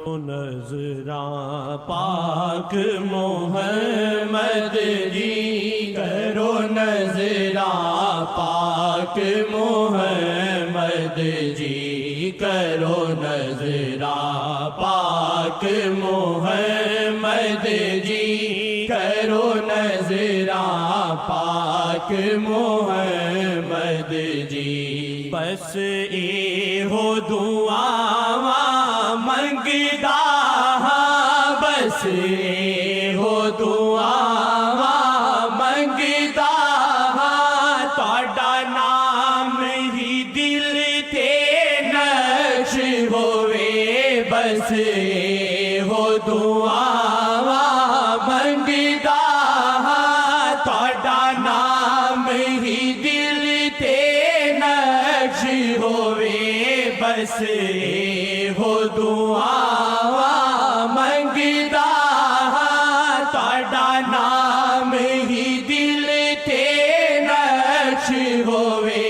نظراں پاک محمد جی کرو نظراں پاک محمد جی کرو نظراں پاک محمد جی کرو نظراں پاک محمد جی بس اے ہو دعا منگدا بس اے ہو دعا منگدا تہاڈا نام ہی دل تے نقش ہوئے بس اے ہو دعا منگدا تہاڈا نام ہی دل تے نقش ہوئے بس اے ہو دعا منگدا تہاڈا نام ہی دل تے نقش ہوئے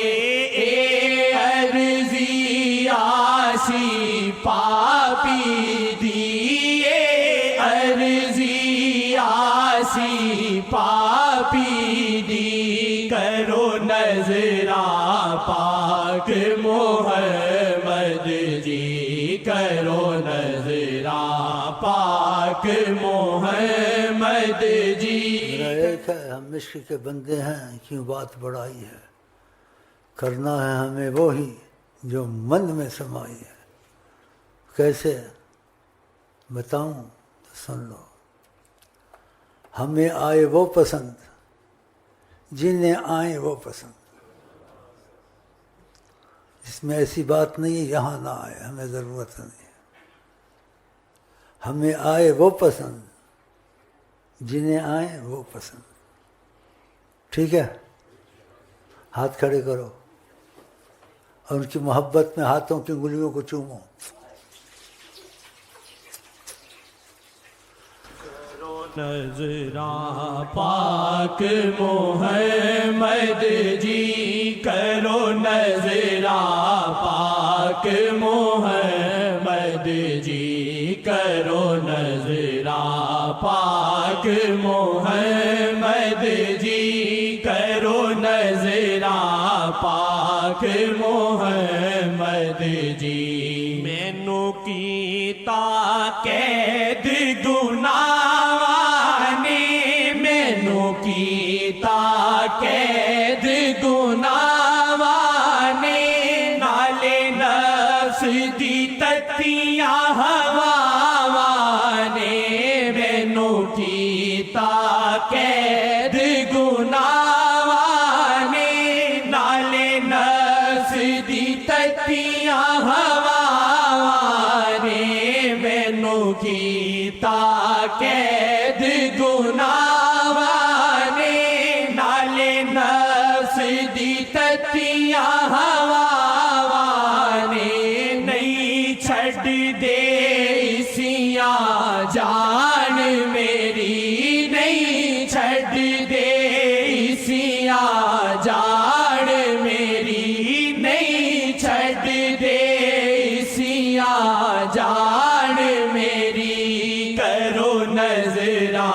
اے عرضی آسی پاپی دی اے عرضی آسی پاپی دی کرو نظراں پاک محمد جی کرو نظراں پاک محمد جی ایک ہے ہم عشق کے بندے ہیں کیوں بات بڑائی ہے کرنا ہے ہمیں وہی جو من میں سمائی ہے کیسے بتاؤں تو سن لو ہمیں آئے وہ پسند جنہیں آئے وہ پسند اس میں ایسی بات نہیں ہے یہاں نہ آئے ہمیں ضرورت نہیں ہے ہمیں آئے وہ پسند جنہیں آئے وہ پسند ٹھیک ہے ہاتھ کھڑے کرو اور ان کی محبت میں ہاتھوں کی انگلیوں کو چومو نظراں پاک محمد جی کرو نظراں پاک محمد جی کرو نظراں پاک محمد جی کرو نظراں پاک محمد جی مینوں کیتا قید گناہ کیتا قید گناہ نے نالے نفس دی تتیاں ہوا نے مینوں کیتا قید گناہ نے نالے نفس دی تتیاں ہوا نے مینوں کیتا قید گناہ تتیاں ہوا نے نہیں چھڈ دے اسیاں جان میری نہیں چھڈ دے اسیاں جان میری نہیں چھڈ دے اسیاں جان میری کرو نظراں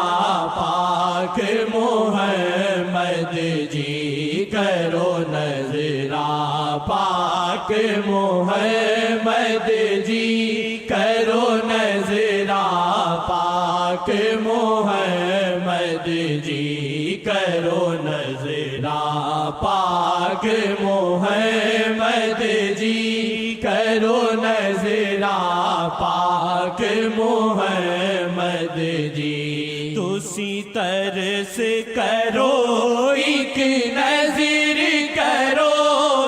پاک محمد جی کرو نظراں پاک محمد جی کرو نظراں پاک محمد جی کرو نظراں پاک محمد جی کرو نظراں پاک محمد جی تسی ترس کرو ایک نظر کرو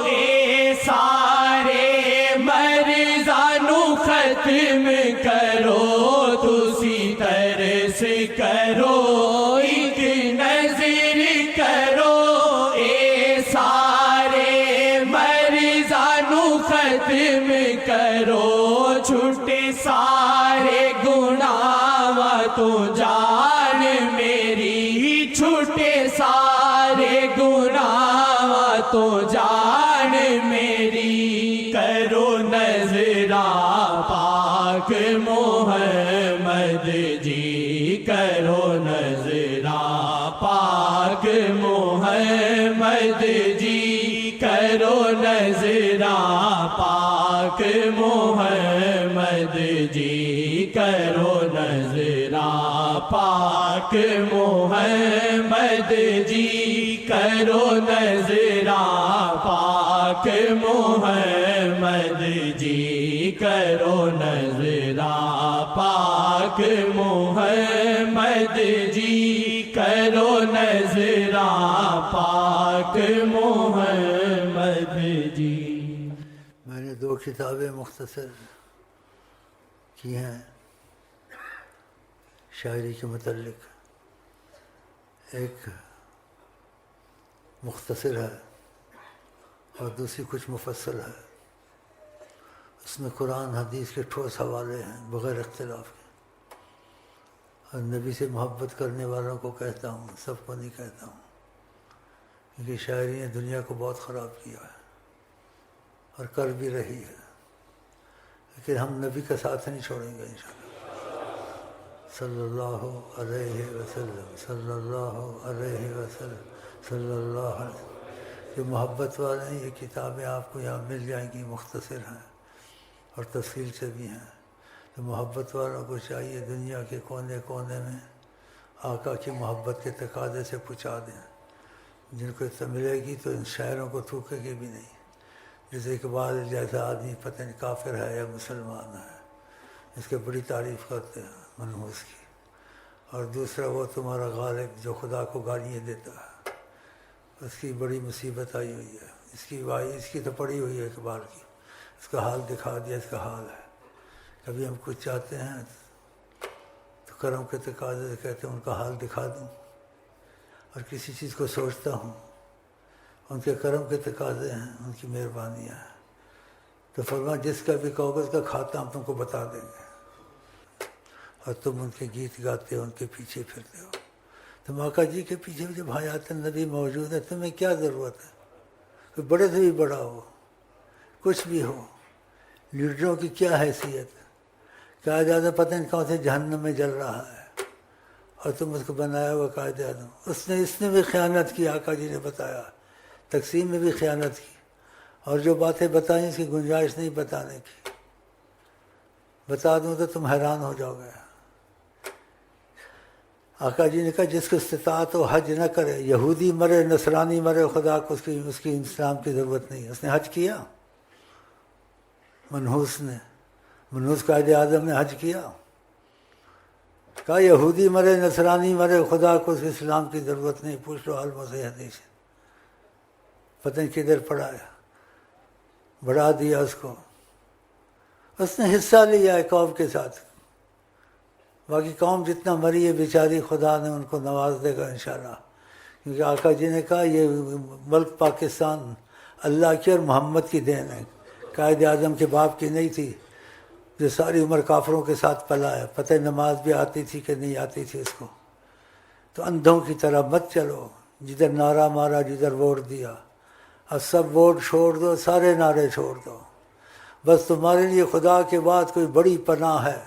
اے سارے مرزانو ختم کرو تسی ترس کرو ایک نظر کرو اے سارے مرزانو ختم کرو چھٹے سارے گناہ تو جان میری چھٹے سارے گناہ تو جان میری کرو نظراں پاک محمد جی کرو نظرا پاک محمد جی کرو نظرا پاک محمد جی کرو نظرا پاک محمد جی کرو نظرا پاک محمد جی کرو نظرا پاک محمد جی کرو نظرا پاک محمد جی. میں نے 2 کتابیں مختصر کی ہیں شاعری کے متعلق. ایک مختصر ہے اور دوسری کچھ مفصل ہے. اس میں قرآن حدیث کے ٹھوس حوالے ہیں بغیر اختلاف کے. اور نبی سے محبت کرنے والوں کو کہتا ہوں، سب کو نہیں کہتا ہوں، کیونکہ شاعری نے دنیا کو بہت خراب کیا ہے اور کر بھی رہی ہے. لیکن ہم نبی کا ساتھ نہیں چھوڑیں گے انشاءاللہ. صلی اللہ علیہ وسلم، صلی اللہ علیہ وسلم، صلی اللہ علیہ وسلم. جو محبت والے ہیں یہ کتابیں آپ کو یہاں مل جائیں گی، مختصر ہیں اور تفصیل سے بھی ہیں. تو محبت والوں کو چاہیے دنیا کے کونے کونے میں آقا کی محبت کے تقاضے سے پہنچا دیں. جن کو تو ملے گی تو ان شاعروں کو تھوکے گی بھی نہیں. جیسے اقبال جیسا آدمی پتہ نہیں کافر ہے یا مسلمان ہے، اس کے بڑی تعریف کرتے ہیں منحوس کی. اور دوسرا وہ تمہارا غالب جو خدا کو گالیاں دیتا ہے، اس کی بڑی مصیبت آئی ہوئی ہے. اس کی تو پڑی ہوئی ہے اقبال کی. اس کا حال دکھا دیا، اس کا حال ہے. کبھی ہم کچھ چاہتے ہیں تو کرم کے تقاضے سے کہتے ہیں ان کا حال دکھا دوں. اور کسی چیز کو سوچتا ہوں ان کے کرم کے تقاضے ہیں، ان کی مہربانیاں ہیں. تو فرمایا جس کا بھی کاغذ کا کھاتا ہم تم کو بتا دیں گے. اور تم ان کے گیت گاتے ہو، ان کے پیچھے پھرتے ہو. تم آقا جی کے پیچھے جب حیات النبی موجود ہے تمہیں کیا ضرورت ہے؟ کوئی بڑے سے بھی بڑا ہو، کچھ بھی ہو، لیڈروں کی کیا حیثیت؟ قائد اعظم پتہ نہیں کون سے جہنم میں جل رہا ہے اور تم اس کو بنایا ہوا قائد اعظم. اس نے بھی خیانت کی. آقا جی نے بتایا تقسیم میں بھی خیانت کی. اور جو باتیں بتائیں اس کی گنجائش نہیں بتانے کی. بتا دوں تو تم حیران ہو جاؤ گے. آقا جی نے کہا جس کو استطاعت ہو حج نہ کرے، یہودی مرے نصرانی مرے، خدا کو اس کی اسلام کی ضرورت نہیں. اس نے حج کیا، منحوس قائد اعظم نے حج کیا. کہا یہودی مرے نصرانی مرے، خدا کو اس اسلام کی ضرورت نہیں. پوچھ لو المسیح حدیث، پتہ نہیں کدھر پڑا ہے. بڑھا دیا اس کو. اس نے حصہ لیا ہے قوم کے ساتھ. باقی قوم جتنا مری ہے بیچاری، خدا نے ان کو نواز دے گا انشاءاللہ. کیونکہ آقا جی نے کہا یہ ملک پاکستان اللہ کی اور محمد کی دین ہے، قائد اعظم کے باپ کی نہیں تھی جو ساری عمر کافروں کے ساتھ پلا ہے. پتہ نماز بھی آتی تھی کہ نہیں آتی تھی اس کو. تو اندھوں کی طرح مت چلو، جدھر نعرہ مارا، جدھر ووٹ دیا، اب سب ووٹ چھوڑ دو، سارے نعرے چھوڑ دو. بس تمہارے لیے خدا کے بعد کوئی بڑی پناہ ہے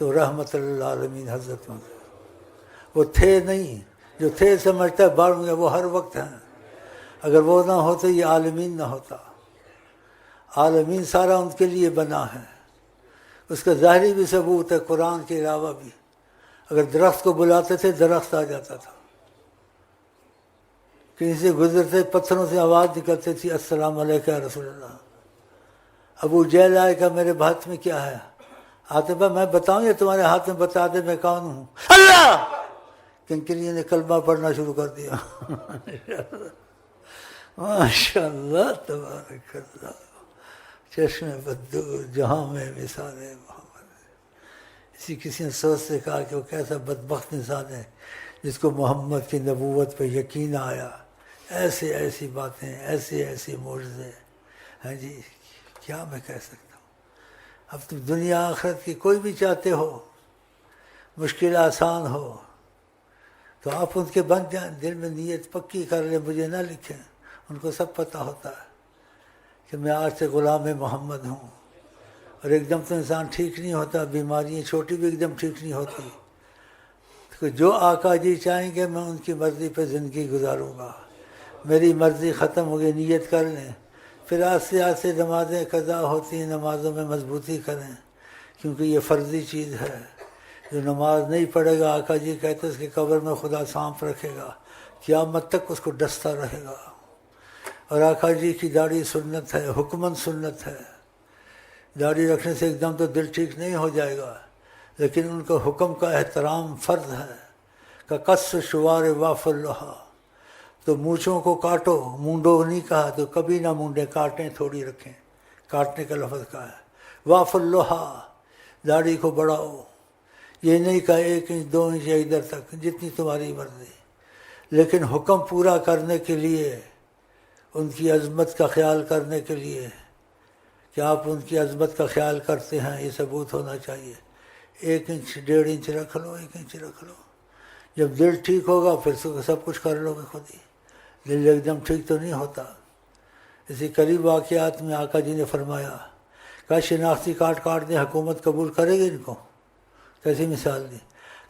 تو رحمت للعالمین حضرت محمد. وہ تھے نہیں، جو تھے سمجھتا ہے بڑھ گئے، وہ ہر وقت ہیں. اگر وہ نہ ہوتے یہ عالمین نہ ہوتا. عالمین سارا ان کے لیے بنا ہے. اس کا ظاہری بھی ثبوت ہے قرآن کے علاوہ بھی. اگر درخت کو بلاتے تھے درخت آ جاتا تھا. کہیں سے گزرتے پتھروں سے آواز نکلتی تھی السلام علیکم یا رسول اللہ. ابو جہل آئے کہ میرے ہاتھ میں کیا ہے؟ آتبہ میں بتاؤں یا تمہارے ہاتھ میں بتا دے میں کون ہوں؟ اللہ. کنکریوں نے کلمہ پڑھنا شروع کر دیا. ماشاء اللہ تبارک اللہ. چشم بدو جہاں میں مثال محمد. کسی نے سوچ سے کہا کہ وہ کیسا بدبخت انسان ہے جس کو محمد کی نبوت پہ یقین آیا. ایسی باتیں، ایسی معجزے. ہاں جی کیا میں کہہ سکتا ہوں. اب تم دنیا آخرت کی کوئی بھی چاہتے ہو، مشکل آسان ہو تو آپ ان کے بن جائیں. دل میں نیت پکی کر لیں، مجھے نہ لکھیں. ان کو سب پتہ ہوتا ہے کہ میں آج سے غلام محمد ہوں اور ایک دم تو انسان ٹھیک نہیں ہوتا، بیماریاں چھوٹی بھی ایک دم ٹھیک نہیں ہوتی. تو جو آقا جی چاہیں گے میں ان کی مرضی پہ زندگی گزاروں گا. میری مرضی ختم ہو گئی، نیت کر لیں، پھر آہستہ آہستہ نمازیں قضا ہوتی ہیں، نمازوں میں مضبوطی کریں، کیونکہ یہ فرضی چیز ہے. جو نماز نہیں پڑھے گا آقا جی کہتے ہیں اس کی قبر میں خدا سانپ رکھے گا، قیامت تک اس کو ڈستا رہے گا. اور آقا جی کی داڑھی سنت ہے، حکمن سنت ہے. داڑھی رکھنے سے ایک دم تو دل ٹھیک نہیں ہو جائے گا، لیکن ان کا حکم کا احترام فرض ہے. کہ قص شوار واف اللہ، تو مونچھوں کو کاٹو، مونڈو نہیں کہا تو کبھی نہ مونڈے، کاٹیں تھوڑی رکھیں، کاٹنے کا لفظ کہا ہے. واف اللہ، داڑھی کو بڑھاؤ، یہ نہیں کہا 1 انچ 2 انچ یا ادھر تک، جتنی تمہاری مرضی. لیکن حکم پورا کرنے کے لیے، ان کی عظمت کا خیال کرنے کے لیے کہ آپ ان کی عظمت کا خیال کرتے ہیں، یہ ثبوت ہونا چاہیے. 1 انچ 1.5 انچ رکھ لو، 1 انچ رکھ لو. جب دل ٹھیک ہوگا پھر سب کچھ کر لو گے خود ہی. دل ایک دم ٹھیک تو نہیں ہوتا. اسی قریب واقعات میں آقا جی نے فرمایا کہ شناختی کارڈ کاٹ دیں، حکومت قبول کرے گی ان کو؟ کیسی مثال دی؟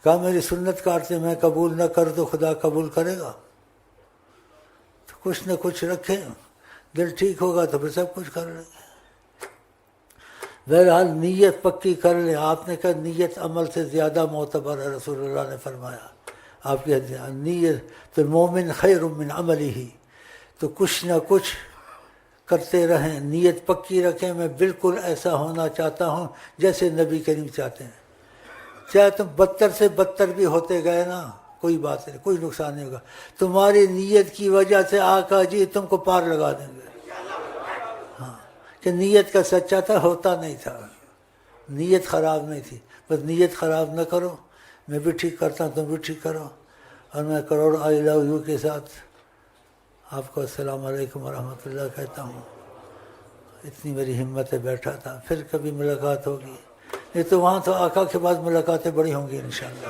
کہا میری سنت کاٹتے میں قبول نہ کر تو خدا قبول کرے گا؟ تو کچھ نہ کچھ رکھیں، دل ٹھیک ہوگا تو پھر سب کچھ کر لیں گے. بہرحال نیت پکی کر لیں. آپ نے کہا نیت عمل سے زیادہ معتبر ہے، رسول اللہ نے فرمایا. آپ کی نیت تو مومن خیر من عملی ہی، تو کچھ نہ کچھ کرتے رہیں، نیت پکی رکھیں. میں بالکل ایسا ہونا چاہتا ہوں جیسے نبی کریم چاہتے ہیں. چاہے تم بدتر سے بدتر بھی ہوتے گئے نا، کوئی بات نہیں، کوئی نقصان نہیں ہوگا. تمہاری نیت کی وجہ سے آقا جی تم کو پار لگا دیں گے. ہاں، کہ نیت کا سچا تھا، ہوتا نہیں تھا، نیت خراب نہیں تھی. بس نیت خراب نہ کرو. میں بھی ٹھیک کرتا ہوں، تم بھی ٹھیک کرو. اور میں کروڑ آئی لو یو کے ساتھ آپ کو السلام علیکم ورحمۃ اللہ کہتا ہوں. اتنی میری ہمت ہے، بیٹھا تھا. پھر کبھی ملاقات ہوگی، نہیں تو وہاں تو آقا کے بعد ملاقاتیں بڑی ہوں گی انشاءاللہ.